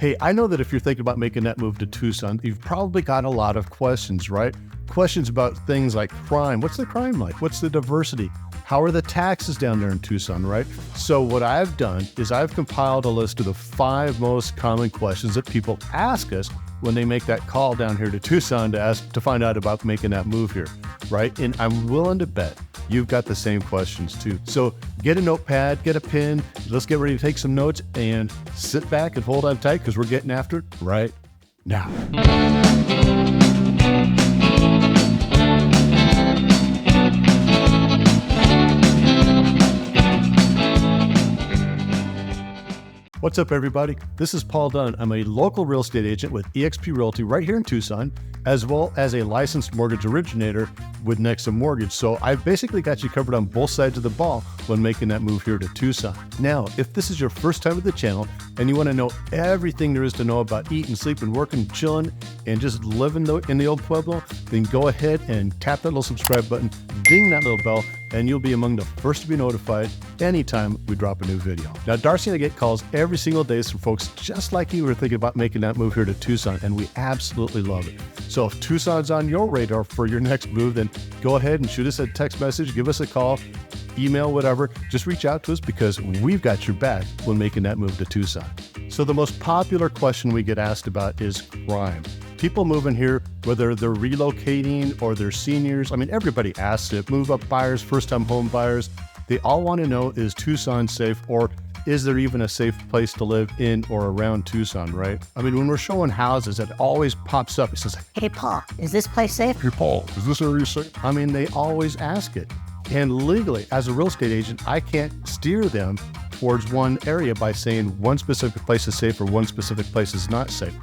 Hey, I know that if you're thinking about making that move to Tucson, you've probably got a lot of questions, right? Questions about things like crime. What's the crime like? What's the diversity? How are the taxes down there in Tucson, right? So what I've done is I've compiled a list of the 5 most common questions that people ask us when they make that call down here to Tucson to find out about making that move here, right? And I'm willing to bet you've got the same questions too. So get a notepad, get a pen, let's get ready to take some notes and sit back and hold on tight because we're getting after it right now. What's up, everybody? This is Paul Dunn. I'm a local real estate agent with eXp Realty right here in Tucson, as well as a licensed mortgage originator with Nexa Mortgage. So I've basically got you covered on both sides of the ball when making that move here to Tucson. Now, if this is your first time with the channel and you want to know everything there is to know about eating, sleeping, working, chilling, and just living in the old Pueblo, then go ahead and tap that little subscribe button, ding that little bell, and you'll be among the first to be notified anytime we drop a new video. Now, Darcy and I get calls every single day from folks just like you who are thinking about making that move here to Tucson, and we absolutely love it. So if Tucson's on your radar for your next move, then go ahead and shoot us a text message, give us a call, email, whatever. Just reach out to us because we've got your back when making that move to Tucson. So the most popular question we get asked about is crime. People moving here, whether they're relocating or they're seniors, I mean, everybody asks it. Move up buyers, first-time home buyers, they all want to know, is Tucson safe, or is there even a safe place to live in or around Tucson, right? I mean, when we're showing houses, it always pops up. It says, "Hey, Paul, is this place safe?" "Hey, Paul, is this area safe?" I mean, they always ask it. And legally, as a real estate agent, I can't steer them towards one area by saying one specific place is safe or one specific place is not safe.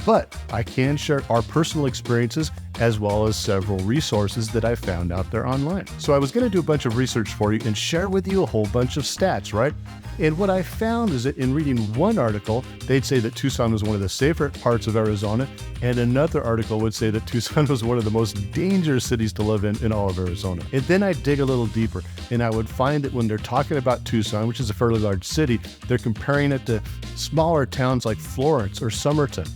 But I can share our personal experiences as well as several resources that I found out there online. So I was going to do a bunch of research for you and share with you a whole bunch of stats, right? And what I found is that in reading one article, they'd say that Tucson was one of the safer parts of Arizona, and another article would say that Tucson was one of the most dangerous cities to live in all of Arizona. And then I'd dig a little deeper, and I would find that when they're talking about Tucson, which is a fairly large city, they're comparing it to smaller towns like Florence or Somerton.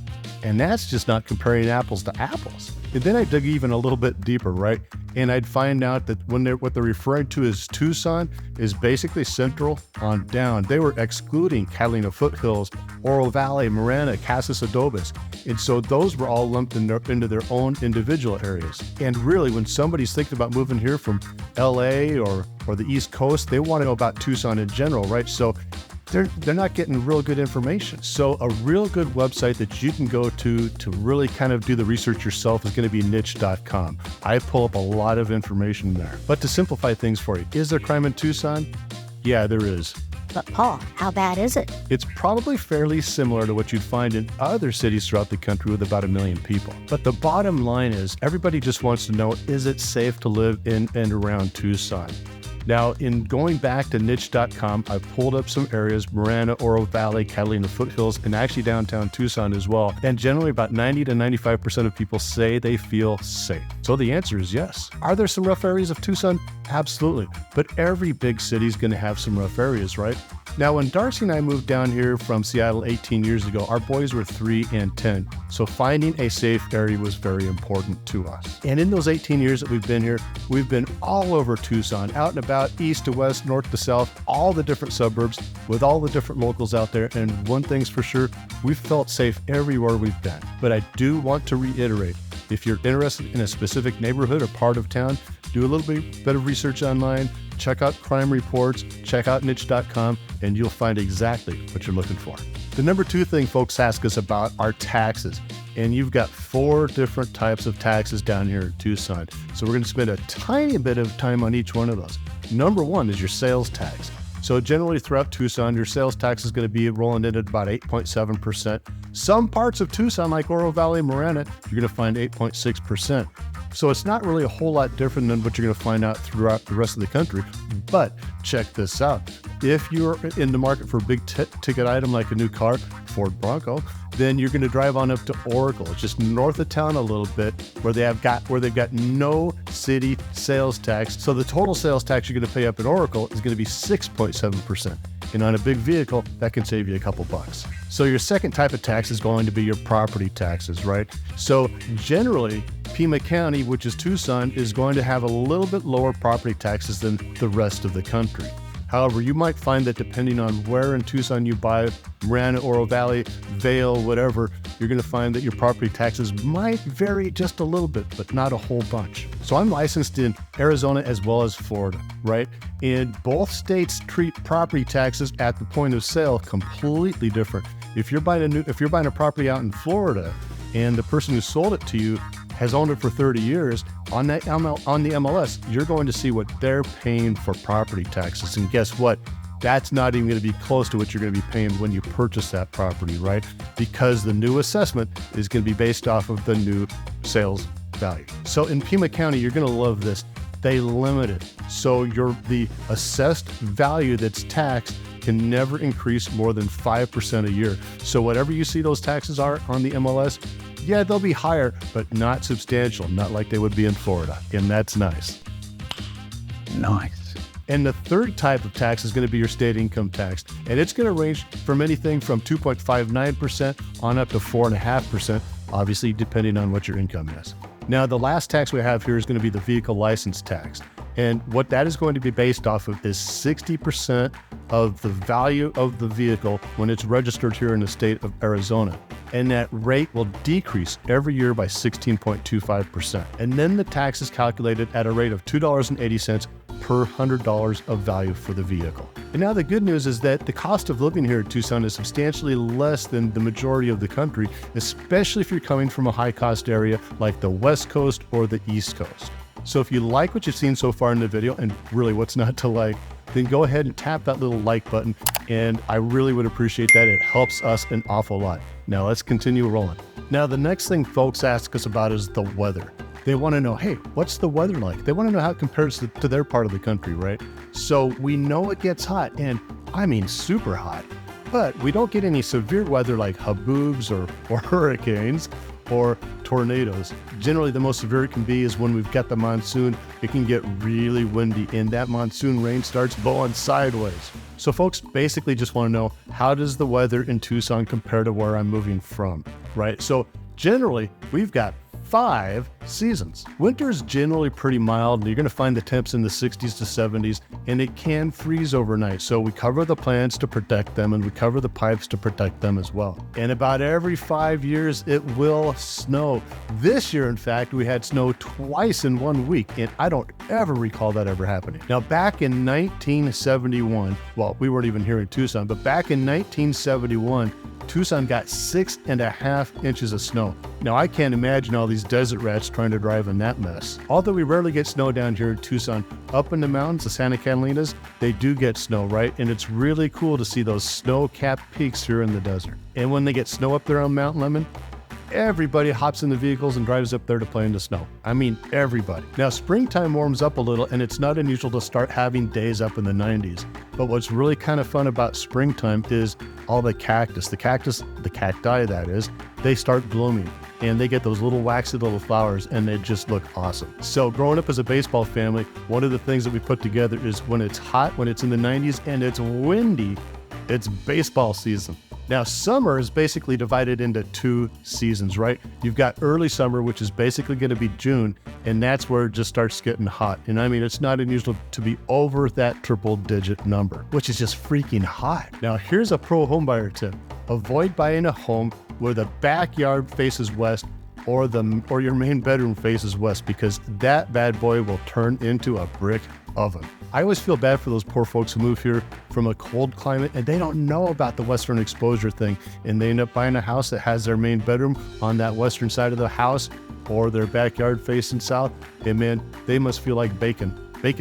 And that's just not comparing apples to apples. And then I dug even a little bit deeper, right? And I'd find out that what they're referring to as Tucson is basically central on down. They were excluding Catalina Foothills, Oro Valley, Marana, Casas Adobes. And so those were all lumped into their own individual areas. And really, when somebody's thinking about moving here from LA or the East Coast, they want to know about Tucson in general, right? So they're not getting real good information. So a real good website that you can go to really kind of do the research yourself is going to be niche.com. I pull up a lot of information there. But to simplify things for you, is there crime in Tucson? Yeah, there is. But Paul, how bad is it? It's probably fairly similar to what you'd find in other cities throughout the country with about 1 million people. But the bottom line is everybody just wants to know, is it safe to live in and around Tucson? Now, in going back to niche.com, I pulled up some areas, Marana, Oro Valley, Catalina Foothills, and actually downtown Tucson as well. And generally about 90 to 95% of people say they feel safe. So the answer is yes. Are there some rough areas of Tucson? Absolutely. But every big city is going to have some rough areas, right? Now, when Darcy and I moved down here from Seattle 18 years ago, our boys were 3 and 10. So finding a safe area was very important to us. And in those 18 years that we've been here, we've been all over Tucson, out and about, east to west, north to south, all the different suburbs with all the different locals out there. And one thing's for sure, we've felt safe everywhere we've been. But I do want to reiterate, if you're interested in a specific neighborhood or part of town, do a little bit of research online, check out crime reports, check out niche.com, and you'll find exactly what you're looking for. The number 2 thing folks ask us about are taxes. And you've got 4 different types of taxes down here in Tucson. So we're going to spend a tiny bit of time on each one of those. Number 1 is your sales tax. So generally throughout Tucson, your sales tax is going to be rolling in at about 8.7%. Some parts of Tucson, like Oro Valley and Marana, you're going to find 8.6%. So it's not really a whole lot different than what you're going to find out throughout the rest of the country. But check this out. If you're in the market for a big ticket item like a new car, Ford Bronco, then you're going to drive on up to Oracle, just north of town a little bit, where they've got no city sales tax. So the total sales tax you're going to pay up in Oracle is going to be 6.7%. And on a big vehicle, that can save you a couple bucks. So your second type of tax is going to be your property taxes, right? So generally, Pima County, which is Tucson, is going to have a little bit lower property taxes than the rest of the country. However, you might find that depending on where in Tucson you buy, Marana, Oro Valley, Vail, whatever, you're going to find that your property taxes might vary just a little bit, but not a whole bunch. So I'm licensed in Arizona as well as Florida, right? And both states treat property taxes at the point of sale completely different. If you're buying a property out in Florida and the person who sold it to you has owned it for 30 years, on the MLS, you're going to see what they're paying for property taxes. And guess what? That's not even going to be close to what you're going to be paying when you purchase that property, right? Because the new assessment is going to be based off of the new sales value. So in Pima County, you're going to love this. They limit it. So the assessed value that's taxed can never increase more than 5% a year. So whatever you see those taxes are on the MLS, yeah, they'll be higher, but not substantial, not like they would be in Florida. And that's nice. Nice. And the third type of tax is going to be your state income tax. And it's going to range from anything from 2.59% on up to 4.5%, obviously depending on what your income is. Now, the last tax we have here is going to be the vehicle license tax. And what that is going to be based off of is 60% of the value of the vehicle when it's registered here in the state of Arizona. And that rate will decrease every year by 16.25%. And then the tax is calculated at a rate of $2.80 per $100 of value for the vehicle. And now the good news is that the cost of living here in Tucson is substantially less than the majority of the country, especially if you're coming from a high-cost area like the West Coast or the East Coast. So if you like what you've seen so far in the video, and really what's not to like, then go ahead and tap that little like button, and I really would appreciate that. It helps us an awful lot. Now let's continue rolling. Now the next thing folks ask us about is the weather. They want to know, hey, what's the weather like? They want to know how it compares to their part of the country, right? So we know it gets hot, and I mean super hot, but we don't get any severe weather like haboobs or hurricanes or tornadoes. Generally, the most severe it can be is when we've got the monsoon. It can get really windy, and that monsoon rain starts blowing sideways. So folks basically just want to know, how does the weather in Tucson compare to where I'm moving from, right? So generally, we've got 5 seasons. Winter is generally pretty mild, and you're going to find the temps in the 60s to 70s, and it can freeze overnight. So we cover the plants to protect them, and we cover the pipes to protect them as well. And about every 5 years, it will snow. This year, in fact, we had snow twice in 1 week, and I don't ever recall that ever happening. Now, back in 1971, well, we weren't even here in Tucson, but back in 1971, Tucson got 6.5 inches of snow. Now, I can't imagine all these desert rats trying to drive in that mess. Although we rarely get snow down here in Tucson, up in the mountains, the Santa Catalinas, they do get snow, right? And it's really cool to see those snow-capped peaks here in the desert. And when they get snow up there on Mount Lemmon, everybody hops in the vehicles and drives up there to play in the snow. I mean, everybody. Now, springtime warms up a little, and it's not unusual to start having days up in the 90s. But what's really kind of fun about springtime is all the cacti, that is, they start blooming. And they get those little waxy little flowers, and they just look awesome. So growing up as a baseball family, one of the things that we put together is when it's hot, when it's in the 90s, and it's windy, it's baseball season. Now, summer is basically divided into 2 seasons, right? You've got early summer, which is basically going to be June, and that's where it just starts getting hot. And I mean, it's not unusual to be over that triple-digit number, which is just freaking hot. Now, here's a pro homebuyer tip. Avoid buying a home where the backyard faces west or your main bedroom faces west, because that bad boy will turn into a brick oven. I always feel bad for those poor folks who move here from a cold climate and they don't know about the western exposure thing, and they end up buying a house that has their main bedroom on that western side of the house or their backyard facing south, and man, they must feel like bacon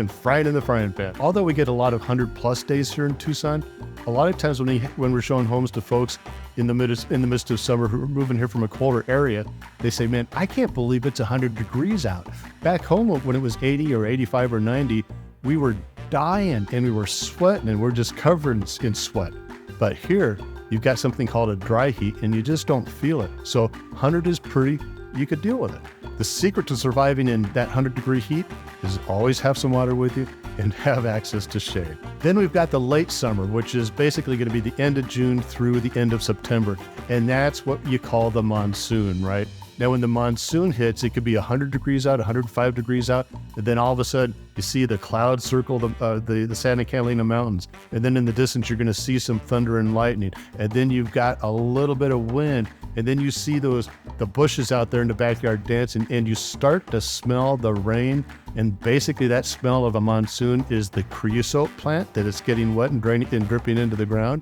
fried in the frying pan. Although we get a lot of 100+ days here in Tucson, a lot of times when we're showing homes to folks in the midst of summer who are moving here from a colder area, they say, man, I can't believe it's 100 degrees out. Back home when it was 80 or 85 or 90, we were dying and we were sweating and we're just covered in sweat. But here, you've got something called a dry heat and you just don't feel it. So 100 is pretty, you could deal with it. The secret to surviving in that 100-degree heat is always have some water with you and have access to shade. Then we've got the late summer, which is basically going to be the end of June through the end of September. And that's what you call the monsoon, right? Now, when the monsoon hits, it could be 100 degrees out, 105 degrees out, and then all of a sudden, you see the clouds circle the Santa Catalina Mountains, and then in the distance, you're going to see some thunder and lightning, and then you've got a little bit of wind, and then you see the bushes out there in the backyard dancing, and you start to smell the rain, and basically that smell of a monsoon is the creosote plant that is getting wet and draining and dripping into the ground.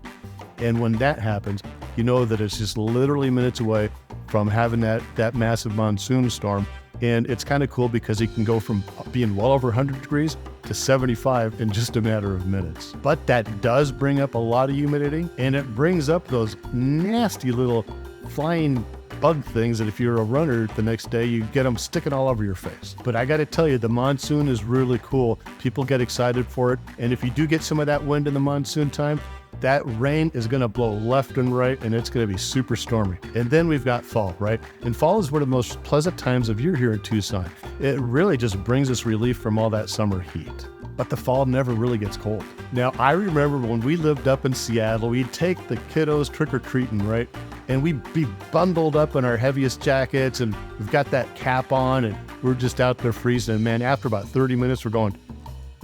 And when that happens, you know that it's just literally minutes away from having that massive monsoon storm. And it's kind of cool because it can go from being well over 100 degrees to 75 in just a matter of minutes. But that does bring up a lot of humidity, and it brings up those nasty little flying bug things that if you're a runner the next day, you get them sticking all over your face. But I got to tell you, the monsoon is really cool. People get excited for it. And if you do get some of that wind in the monsoon time, that rain is going to blow left and right, and it's going to be super stormy. And then we've got fall, right? And fall is one of the most pleasant times of year here in Tucson. It really just brings us relief from all that summer heat. But the fall never really gets cold. Now, I remember when we lived up in Seattle, we'd take the kiddos trick-or-treating, right? And we'd be bundled up in our heaviest jackets, and we've got that cap on, and we're just out there freezing. And man, after about 30 minutes, we're going,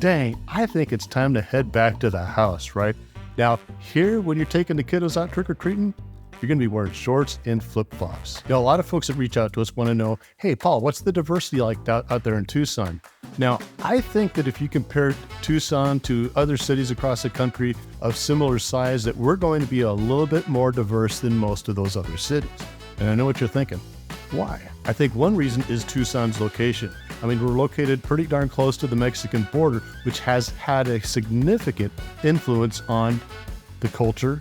dang, I think it's time to head back to the house, right? Now, here, when you're taking the kiddos out trick-or-treating, you're going to be wearing shorts and flip-flops. A lot of folks that reach out to us want to know, hey, Paul, what's the diversity like out there in Tucson? Now, I think that if you compare Tucson to other cities across the country of similar size, that we're going to be a little bit more diverse than most of those other cities. And I know what you're thinking. Why? I think one reason is Tucson's location. I mean, we're located pretty darn close to the Mexican border, which has had a significant influence on the culture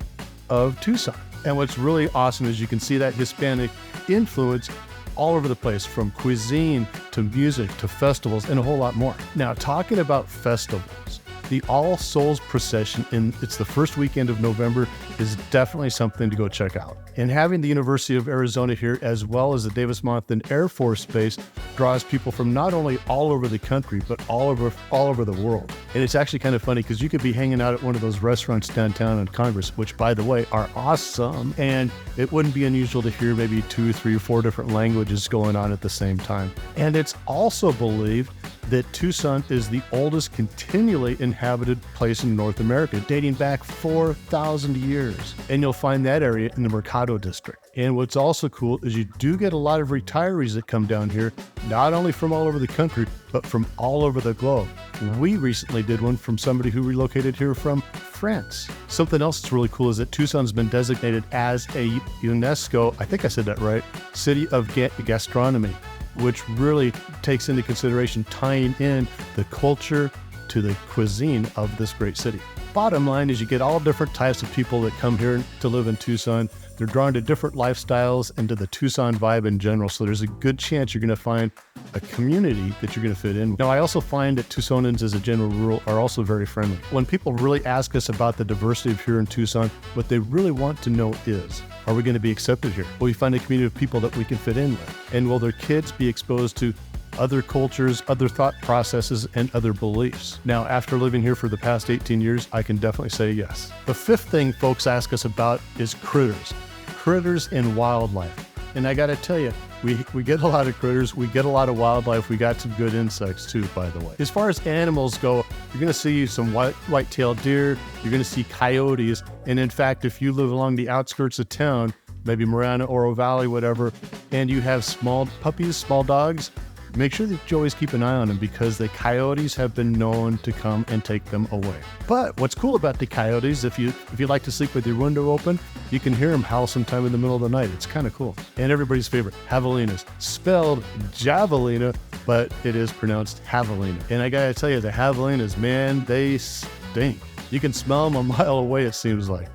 of Tucson. And what's really awesome is you can see that Hispanic influence all over the place, from cuisine to music to festivals and a whole lot more. Now, talking about festivals, the All Souls Procession, it's the first weekend of November, is definitely something to go check out. And having the University of Arizona here, as well as the Davis-Monthan Air Force Base, draws people from not only all over the country, but all over the world. And it's actually kind of funny because you could be hanging out at one of those restaurants downtown in Congress, which, by the way, are awesome. And it wouldn't be unusual to hear maybe 2, 3, or 4 different languages going on at the same time. And it's also believed that Tucson is the oldest continually inhabited place in North America, dating back 4,000 years. And you'll find that area in the Mercado district. And what's also cool is you do get a lot of retirees that come down here, not only from all over the country, but from all over the globe. We recently did one from somebody who relocated here from France. Something else that's really cool is that Tucson's been designated as a UNESCO, I think I said that right, City of Gastronomy, which really takes into consideration tying in the culture to the cuisine of this great city. Bottom line is you get all different types of people that come here to live in Tucson. They're drawn to different lifestyles and to the Tucson vibe in general. So there's a good chance you're going to find a community that you're going to fit in. Now, I also find that Tucsonans, as a general rule, are also very friendly. When people really ask us about the diversity of here in Tucson, what they really want to know is, are we going to be accepted here? Will we find a community of people that we can fit in with? And will their kids be exposed to other cultures, other thought processes, and other beliefs? Now, after living here for the past 18 years, I can definitely say yes. The fifth thing folks ask us about is critters and wildlife. And I got to tell you, we get a lot of critters, we get a lot of wildlife, we got some good insects too, by the way. As far as animals go, you're going to see some white-tailed deer, you're going to see coyotes, and in fact, if you live along the outskirts of town, maybe Marana, Oro Valley, whatever, and you have small puppies, small dogs, make sure that you always keep an eye on them, because the coyotes have been known to come and take them away. But what's cool about the coyotes, if you like to sleep with your window open, you can hear them howl sometime in the middle of the night. It's kind of cool. And everybody's favorite, javelinas, spelled javelina, but it is pronounced javelina. And I gotta tell you, the javelinas, man, they stink. You can smell them a mile away, it seems like.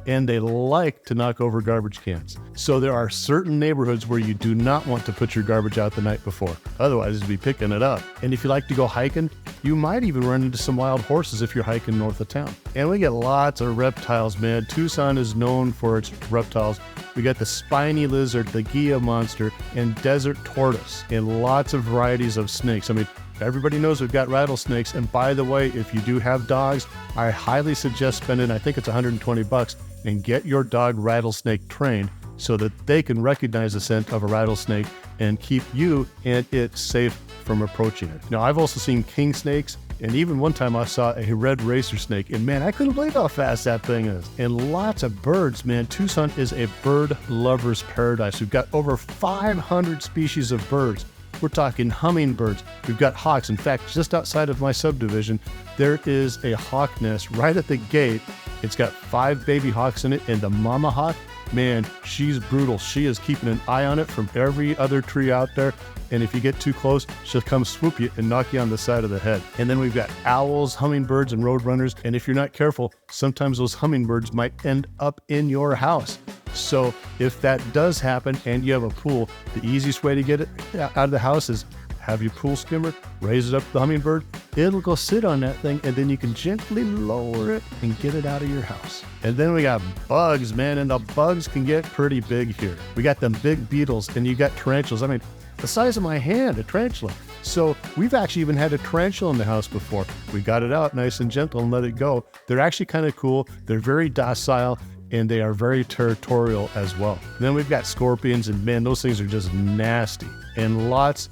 And they like to knock over garbage cans. So there are certain neighborhoods where you do not want to put your garbage out the night before. Otherwise, you'll be picking it up. And if you like to go hiking, you might even run into some wild horses if you're hiking north of town. And we get lots of reptiles, man. Tucson is known for its reptiles. We got the spiny lizard, the Gila monster, and desert tortoise, and lots of varieties of snakes. I mean, Everybody knows we've got rattlesnakes. And by the way, if you do have dogs, I highly suggest spending, I think it's $120, and get your dog rattlesnake trained so that they can recognize the scent of a rattlesnake and keep you and it safe from approaching it. Now, I've also seen king snakes, and even one time I saw a red racer snake, and man, I couldn't believe how fast that thing is. And lots of birds, man. Tucson is a bird lover's paradise. We've got over 500 species of birds. We're talking hummingbirds. We've got hawks. In fact, just outside of my subdivision, there is a hawk nest right at the gate. It's got 5 baby hawks in it, and the mama hawk, man, she's brutal. She is keeping an eye on it from every other tree out there. And if you get too close, she'll come swoop you and knock you on the side of the head. And then we've got owls, hummingbirds, and roadrunners. And if you're not careful, sometimes those hummingbirds might end up in your house. So if that does happen and you have a pool, the easiest way to get it out of the house is have your pool skimmer, raise it up to the hummingbird. It'll go sit on that thing, and then you can gently lower it and get it out of your house. And then we got bugs, man, and the bugs can get pretty big here. We got them big beetles, and you got tarantulas. I mean, the size of my hand, a tarantula. So we've actually even had a tarantula in the house before. We got it out nice and gentle and let it go. They're actually kind of cool. They're very docile, and they are very territorial as well. And then we've got scorpions, and man, those things are just nasty. And lots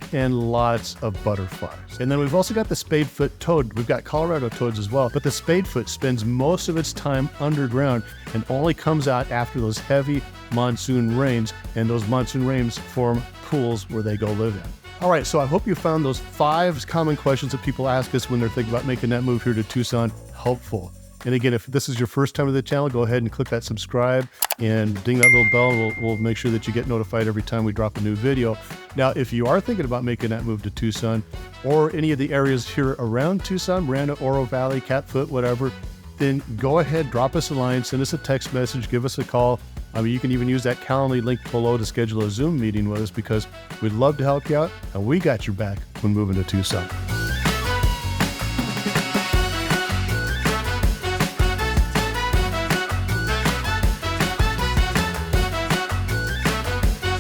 of butterflies. And then we've also got the spadefoot toad. We've got Colorado toads as well, but the spadefoot spends most of its time underground and only comes out after those heavy monsoon rains, and those monsoon rains form pools where they go live in. All right, so I hope you found those 5 common questions that people ask us when they're thinking about making that move here to Tucson helpful. And again, if this is your first time to the channel, go ahead and click that subscribe and ding that little bell. We'll make sure that you get notified every time we drop a new video. Now, if you are thinking about making that move to Tucson or any of the areas here around Tucson, Miranda, Oro Valley, Catfoot, whatever, then go ahead, drop us a line, send us a text message, give us a call. I mean, you can even use that Calendly link below to schedule a Zoom meeting with us, because we'd love to help you out, and we got your back when moving to Tucson.